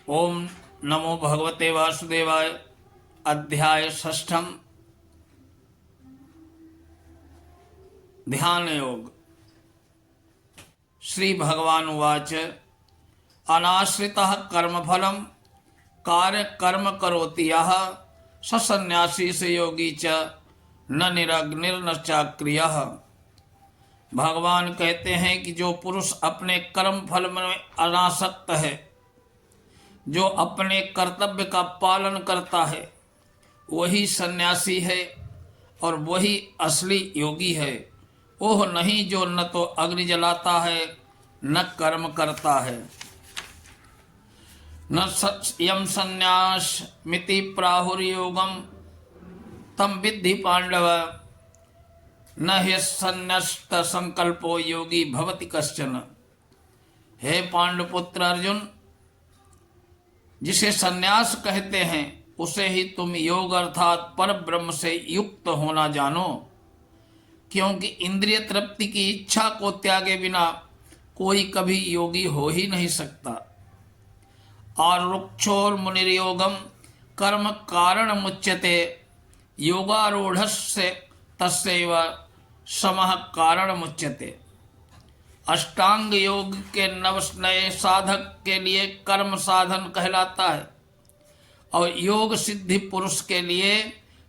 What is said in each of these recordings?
ओम नमो भगवते वासुदेवाय। अध्याय षष्ठम। ध्यान योग। श्री भगवान उवाच अनाश्रितः कर्मफलम कार्य कर्म करोति यः स सन्यासी स योगी च न निरग्निर्न चाक्रियः। भगवान कहते हैं कि जो पुरुष अपने कर्म फल में अनासक्त है, जो अपने कर्तव्य का पालन करता है, वही सन्यासी है और वही असली योगी है। ओह नहीं जो न तो अग्नि जलाता है न कर्म करता है। न यम संन्यास मिति प्राहुर्योगम तम विद्धि पांडव न ह्यसन्यस्त संकल्पो योगी भवति कश्चन। हे पांडुपुत्र अर्जुन, जिसे सन्यास कहते हैं उसे ही तुम योग अर्थात पर ब्रह्म से युक्त होना जानो, क्योंकि इंद्रिय तृप्ति की इच्छा को त्यागे बिना कोई कभी योगी हो ही नहीं सकता। और रुक्षोर मुनिर्योगम कर्म कारण मुच्यते योगारूढ़स्य तस्यैव समः कारण मुच्यते। अष्टांग योग के नए साधक के लिए कर्म साधन कहलाता है और योग सिद्धि पुरुष के लिए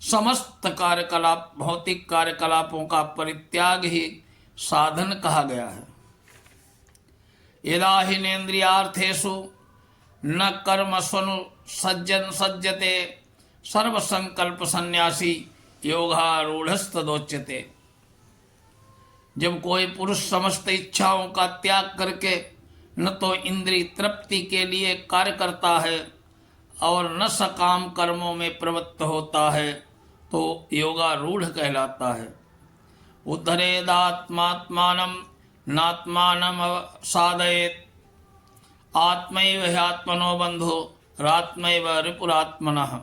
समस्त कार्यकलाप भौतिक कार्यकलापों का परित्याग ही साधन कहा गया है। यदा हिनेन्द्रियार्थेषु न कर्मस्वनु सज्जन सज्जते सर्वसंकल्प सन्यासी योगारूढ़स्तदोच्यते। जब कोई पुरुष समस्त इच्छाओं का त्याग करके न तो इंद्रिय तृप्ति के लिए कार्य करता है और न सकाम कर्मों में प्रवृत्त होता है तो योगारूढ़ कहलाता है। उद्धरेदात्मात्मानं नात्मानं साधयेत् आत्मैव ह्यात्मनो बंधो रात्मैव रिपुरात्मनः।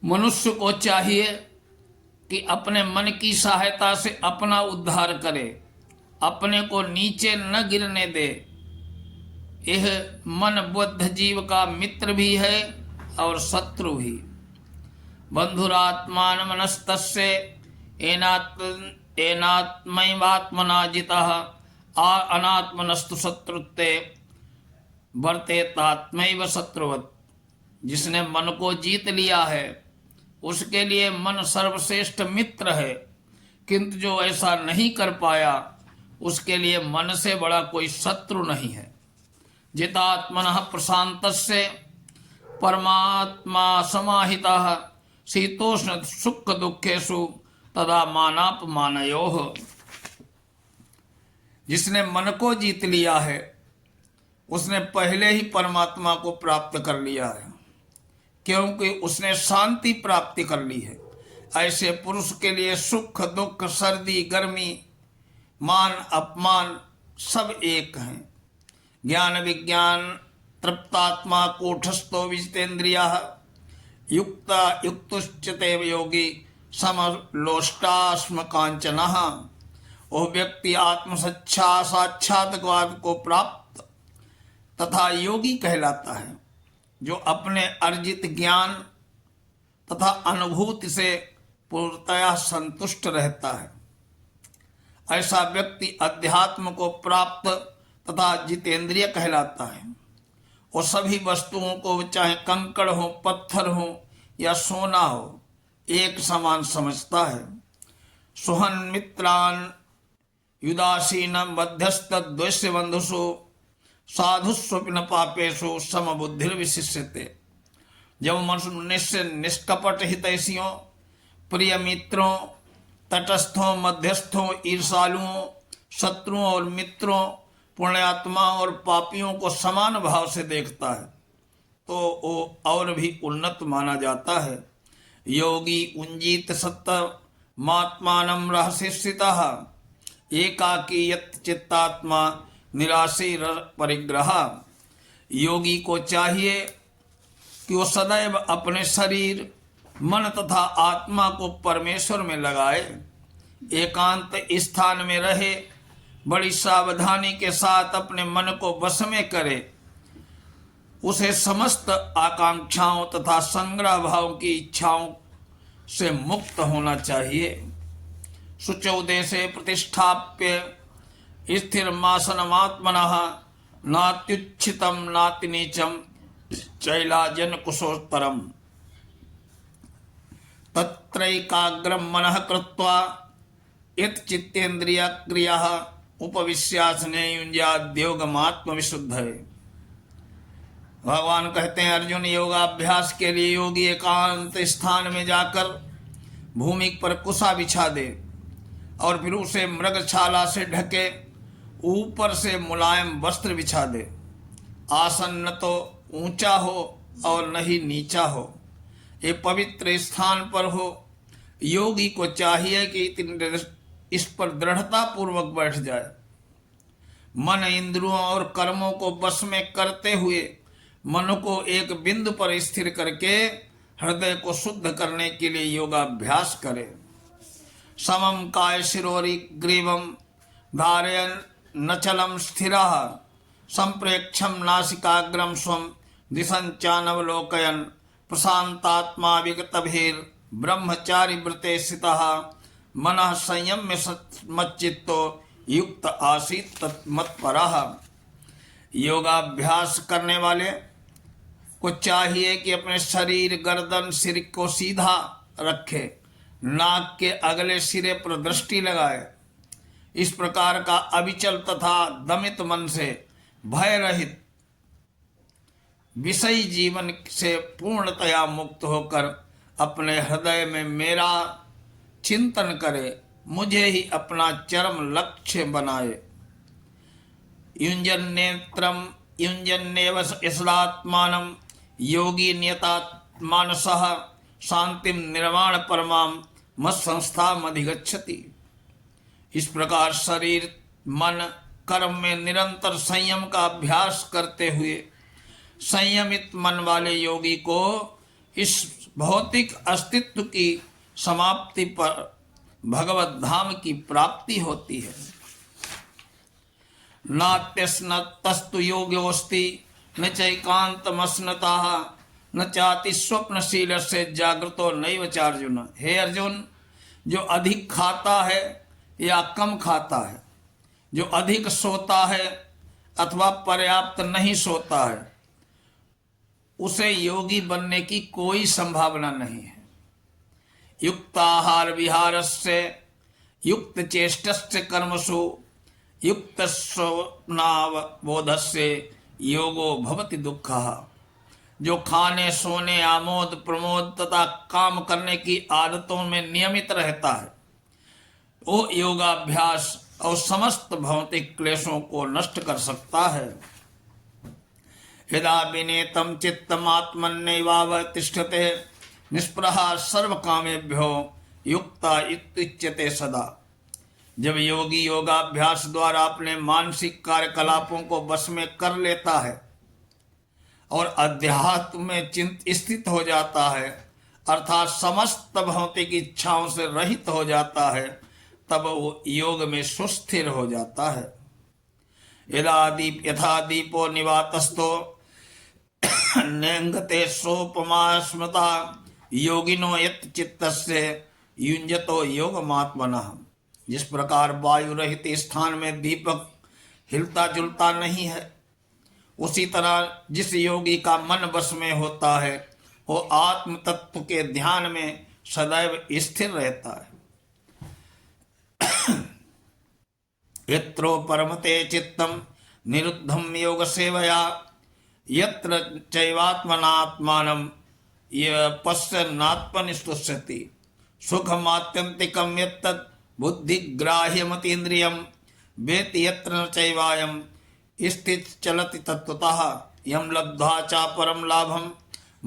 मनुष्य को चाहिए कि अपने मन की सहायता से अपना उद्धार करे, अपने को नीचे न गिरने दे। यह मन बुद्ध जीव का मित्र भी है और शत्रु भी। बंधुरात्मान मनस्तस्य एनात्मैवात्मना जितः अनात्मनस्तु शत्रुत्वे वर्तेतात्मैव शत्रुवत्। जिसने मन को जीत लिया है उसके लिए मन सर्वश्रेष्ठ मित्र है, किंतु जो ऐसा नहीं कर पाया उसके लिए मन से बड़ा कोई शत्रु नहीं है। जितात्मनः प्रशांतस्य परमात्मा समाहितः शीतोष्ण सुख दुखेषु तदा मानापमानयोः। जिसने मन को जीत लिया है उसने पहले ही परमात्मा को प्राप्त कर लिया है, क्योंकि उसने शांति प्राप्ति कर ली है। ऐसे पुरुष के लिए सुख दुख सर्दी गर्मी मान अपमान सब एक हैं। ज्ञान विज्ञान तृप्तात्मा कूटस्थो विजितेन्द्रियः युक्तुश्चते योगी समलोष्टास्म कांचनः। वह व्यक्ति आत्मसच्छा साक्षात्कार को प्राप्त तथा योगी कहलाता है, जो अपने अर्जित ज्ञान तथा अनुभूति से पूर्णतया संतुष्ट रहता है। ऐसा व्यक्ति अध्यात्म को प्राप्त तथा जितेंद्रिय कहलाता है। वो सभी वस्तुओं को, चाहे कंकड़ हो, पत्थर हो या सोना हो, एक समान समझता है। सुहन मित्रान युदासीन मध्यस्थ द्वैष्य बंधुषु साधुस्वप्न पापेशु समबुद्धिर्विशिष्यते। जब मनुष्य निष्कपट हितैषियों, प्रिय मित्रों, तटस्थों, मध्यस्थों, ईर्षालुओं, शत्रुओं और मित्रों, पुण्यात्मा और पापियों को समान भाव से देखता है तो वो और भी उन्नत माना जाता है। योगी उंजीत सत्तमात्मानं रहस्य स्थितः एकाकी यत् चित्तात्मा निराशी परिग्रह। योगी को चाहिए कि वो सदैव अपने शरीर मन तथा आत्मा को परमेश्वर में लगाए, एकांत स्थान में रहे, बड़ी सावधानी के साथ अपने मन को वश में करे उसे समस्त आकांक्षाओं तथा संग्रह भाव की इच्छाओं से मुक्त होना चाहिए। शुचौ देशे प्रतिष्ठाप्य स्थिरमासनमात्मनः नात्युच्छितं नातिनीचं चैलाजन कुशोत्तरम् तत्रैकाग्रं मनः कृत्वा यत्चित्तेन्द्रिय क्रियाः उपविश्यासने युञ्जाद्योगमात्मविशुद्धये। भगवान कहते हैं, अर्जुन, योगाभ्यास के लिए योगी एकांत स्थान में जाकर भूमि पर कुशा बिछा दे और फिर उसे मृगछाला से ढके ऊपर से मुलायम वस्त्र बिछा दे। आसन न तो ऊंचा हो और न ही नीचा हो, ये पवित्र स्थान पर हो। योगी को चाहिए कि इस पर दृढ़ता पूर्वक बैठ जाए। मन, इंद्रियों और कर्मों को वश में करते हुए मन को एक बिंदु पर स्थिर करके हृदय को शुद्ध करने के लिए योगाभ्यास करे। समम काय शिरोरी ग्रीवम धारयन् नचलम स्थिरः संप्रेक्षम नासिकाग्रम स्वम दिशंचानवलोकयन् प्रशांतात्मा विगतभिर् ब्रह्मचारी व्रते स्थितः मनः संयम्य मच्चित्तो युक्त आसीत् तन्मत्परः। योगाभ्यास करने वाले को चाहिए कि अपने शरीर, गर्दन, सिर को सीधा रखे, नाक के अगले सिरे पर दृष्टि लगाए। इस प्रकार का अविचल तथा दमित मन से भय रहित विषयी जीवन से पूर्णतया मुक्त होकर अपने हृदय में मेरा चिंतन करे, मुझे ही अपना चरम लक्ष्य बनाए। युञ्जन् नेत्रं युञ्जन्नेव यस्यात्मानं योगी नियतात्मानसः शांतिं निर्वाण परमां मत्संस्थामधिगच्छति। इस प्रकार शरीर, मन, कर्म में निरंतर संयम का अभ्यास करते हुए संयमित मन वाले योगी को इस भौतिक अस्तित्व की समाप्ति पर भगवत धाम की प्राप्ति होती है। नात्यस्नतस्तु योग्योस्ति न चैकांतमस्नतः न चाति स्वप्नशील से जागृतो नैव चार्जुन। हे अर्जुन, जो अधिक खाता है या कम खाता है, जो अधिक सोता है अथवा पर्याप्त नहीं सोता है, उसे योगी बनने की कोई संभावना नहीं है। युक्ताहार विहारस्य युक्त चेष्टस्य कर्मसु युक्त स्वप्नावबोधस्य योगो भवति दुःखः। जो खाने, सोने, आमोद प्रमोद तथा काम करने की आदतों में नियमित रहता है, वो योगाभ्यास और समस्त भौतिक क्लेशों को नष्ट कर सकता है। यदा विनेतं चित्तमात्मन्यैवावतिष्ठते निष्प्रहा सर्वकामेभ्यो युक्ता इत्युच्यते सदा। जब योगी योगाभ्यास द्वारा अपने मानसिक कार्यकलापों को वश में कर लेता है और अध्यात्म में स्थित हो जाता है, अर्थात समस्त भौतिक इच्छाओं से रहित हो जाता है, तब वो योग में सुस्थिर हो जाता है। यथा दीपो निवातस्थो नेंगते सोपमा स्मृता योगिनो यत् चित्तस्य युञ्जतो योगमात्मनः। जिस प्रकार वायु रहित स्थान में दीपक हिलता जुलता नहीं है, उसी तरह जिस योगी का मन वश में होता है, वो आत्म तत्व के ध्यान में सदैव स्थिर रहता है। यत्रो परमते चित्तम निरुद्धम योग सेवया यत्र चैवात्मनात्मानं पश्यन्नात्मनिस्तुष्यति। सुखमात्यन्तिकं यत्तत् बुद्धिग्राह्यमतीन्द्रियं वेत्ति यत्र न चैवायं स्थित चलति तत्त्वतः। यं लब्ध्वा चापरं लाभं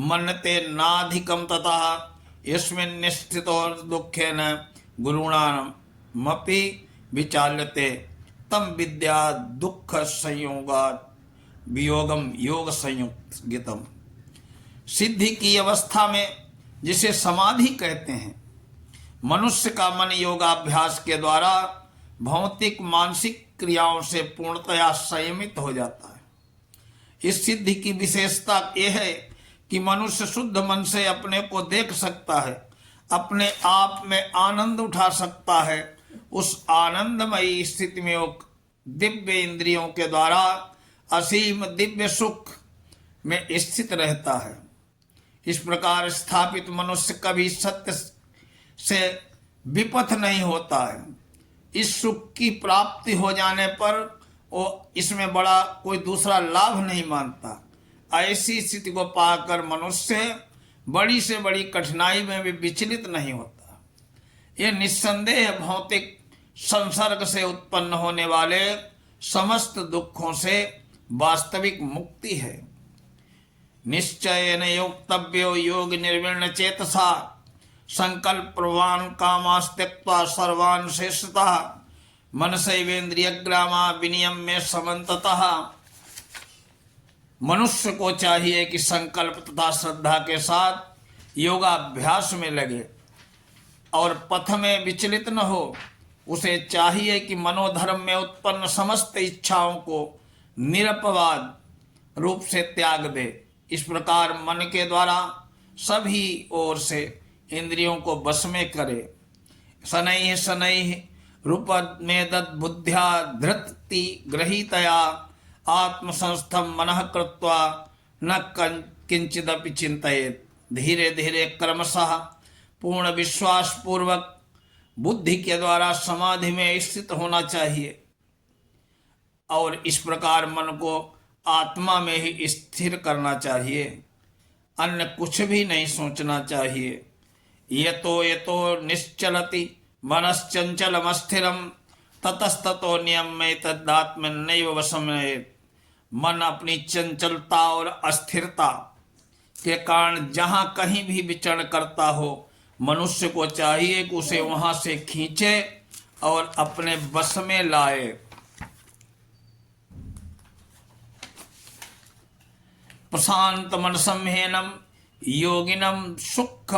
मन्यते नाधिकं ततः। यस्मिन् निष्ठितो दुःखेन गुरुणामपि विचाल्यते तम विद्या दुःख संयोगात् वियोगम योग संयुक्तम। सिद्धि की अवस्था में, जिसे समाधि कहते हैं, मनुष्य का मन योगाभ्यास के द्वारा भौतिक मानसिक क्रियाओं से पूर्णतया संयमित हो जाता है। इस सिद्धि की विशेषता यह है कि मनुष्य शुद्ध मन से अपने को देख सकता है, अपने आप में आनंद उठा सकता है। उस आनंदमयी स्थिति में वो दिव्य इंद्रियों के द्वारा असीम दिव्य सुख में स्थित रहता है। इस प्रकार स्थापित मनुष्य कभी सत्य से विपथ नहीं होता है। इस सुख की प्राप्ति हो जाने पर वो इसमें बड़ा कोई दूसरा लाभ नहीं मानता। ऐसी स्थिति को पाकर मनुष्य बड़ी से बड़ी कठिनाई में भी विचलित नहीं होता। ये निस्संदेह भौतिक संसर्ग से उत्पन्न होने वाले समस्त दुखों से वास्तविक मुक्ति है। निश्चयेन योक्तव्यो योग निर्विण्ण चेतसा संकल्प प्रवान कामास्त्यक्त्वा सर्वान् शेषतः मनसैवेन्द्रियग्रामा विनियम में समन्ततः। मनुष्य को चाहिए कि संकल्प तथा श्रद्धा के साथ योगाभ्यास में लगे और पथ में विचलित न हो। उसे चाहिए कि मनोधर्म में उत्पन्न समस्त इच्छाओं को निरपवाद रूप से त्याग दे। इस प्रकार मन के द्वारा सभी ओर से इंद्रियों को वश में करे। शनैः शनैः रूपमेतद् बुद्ध्या धृति गृहीतया आत्मसंस्थं मनः कृत्वा न किंचिदपि चिंतयेत्। धीरे धीरे क्रमशः पूर्ण विश्वास पूर्वक बुद्धि के द्वारा समाधि में स्थित होना चाहिए और इस प्रकार मन को आत्मा में ही स्थिर करना चाहिए। अन्य कुछ भी नहीं सोचना चाहिए। यतो निश्चलति मनश्चंचलमस्थिरम ततस्ततो नियम्येतदात्मन्नैव वशमनयेत्। मन अपनी चंचलता और अस्थिरता के कारण जहाँ कहीं भी विचरण करता हो, मनुष्य को चाहिए कि उसे वहाँ से खींचे और अपने वश में लाए। प्रशांत मनसंहेनम योगिनम सुख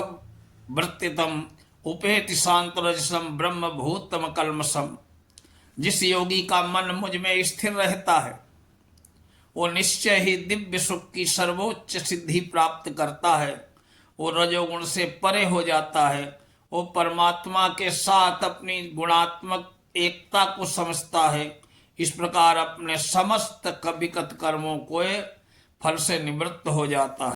वृत्तितम उपेति शांत रजसम ब्रह्म भूतम कल्मसम। जिस योगी का मन मुझ में स्थिर रहता है वो निश्चय ही दिव्य सुख की सर्वोच्च सिद्धि प्राप्त करता है। वो रजोगुण से परे हो जाता है। वो परमात्मा के साथ अपनी गुणात्मक एकता को समझता है। इस प्रकार अपने समस्त विगत कर्मों को फल से निवृत्त हो जाता है।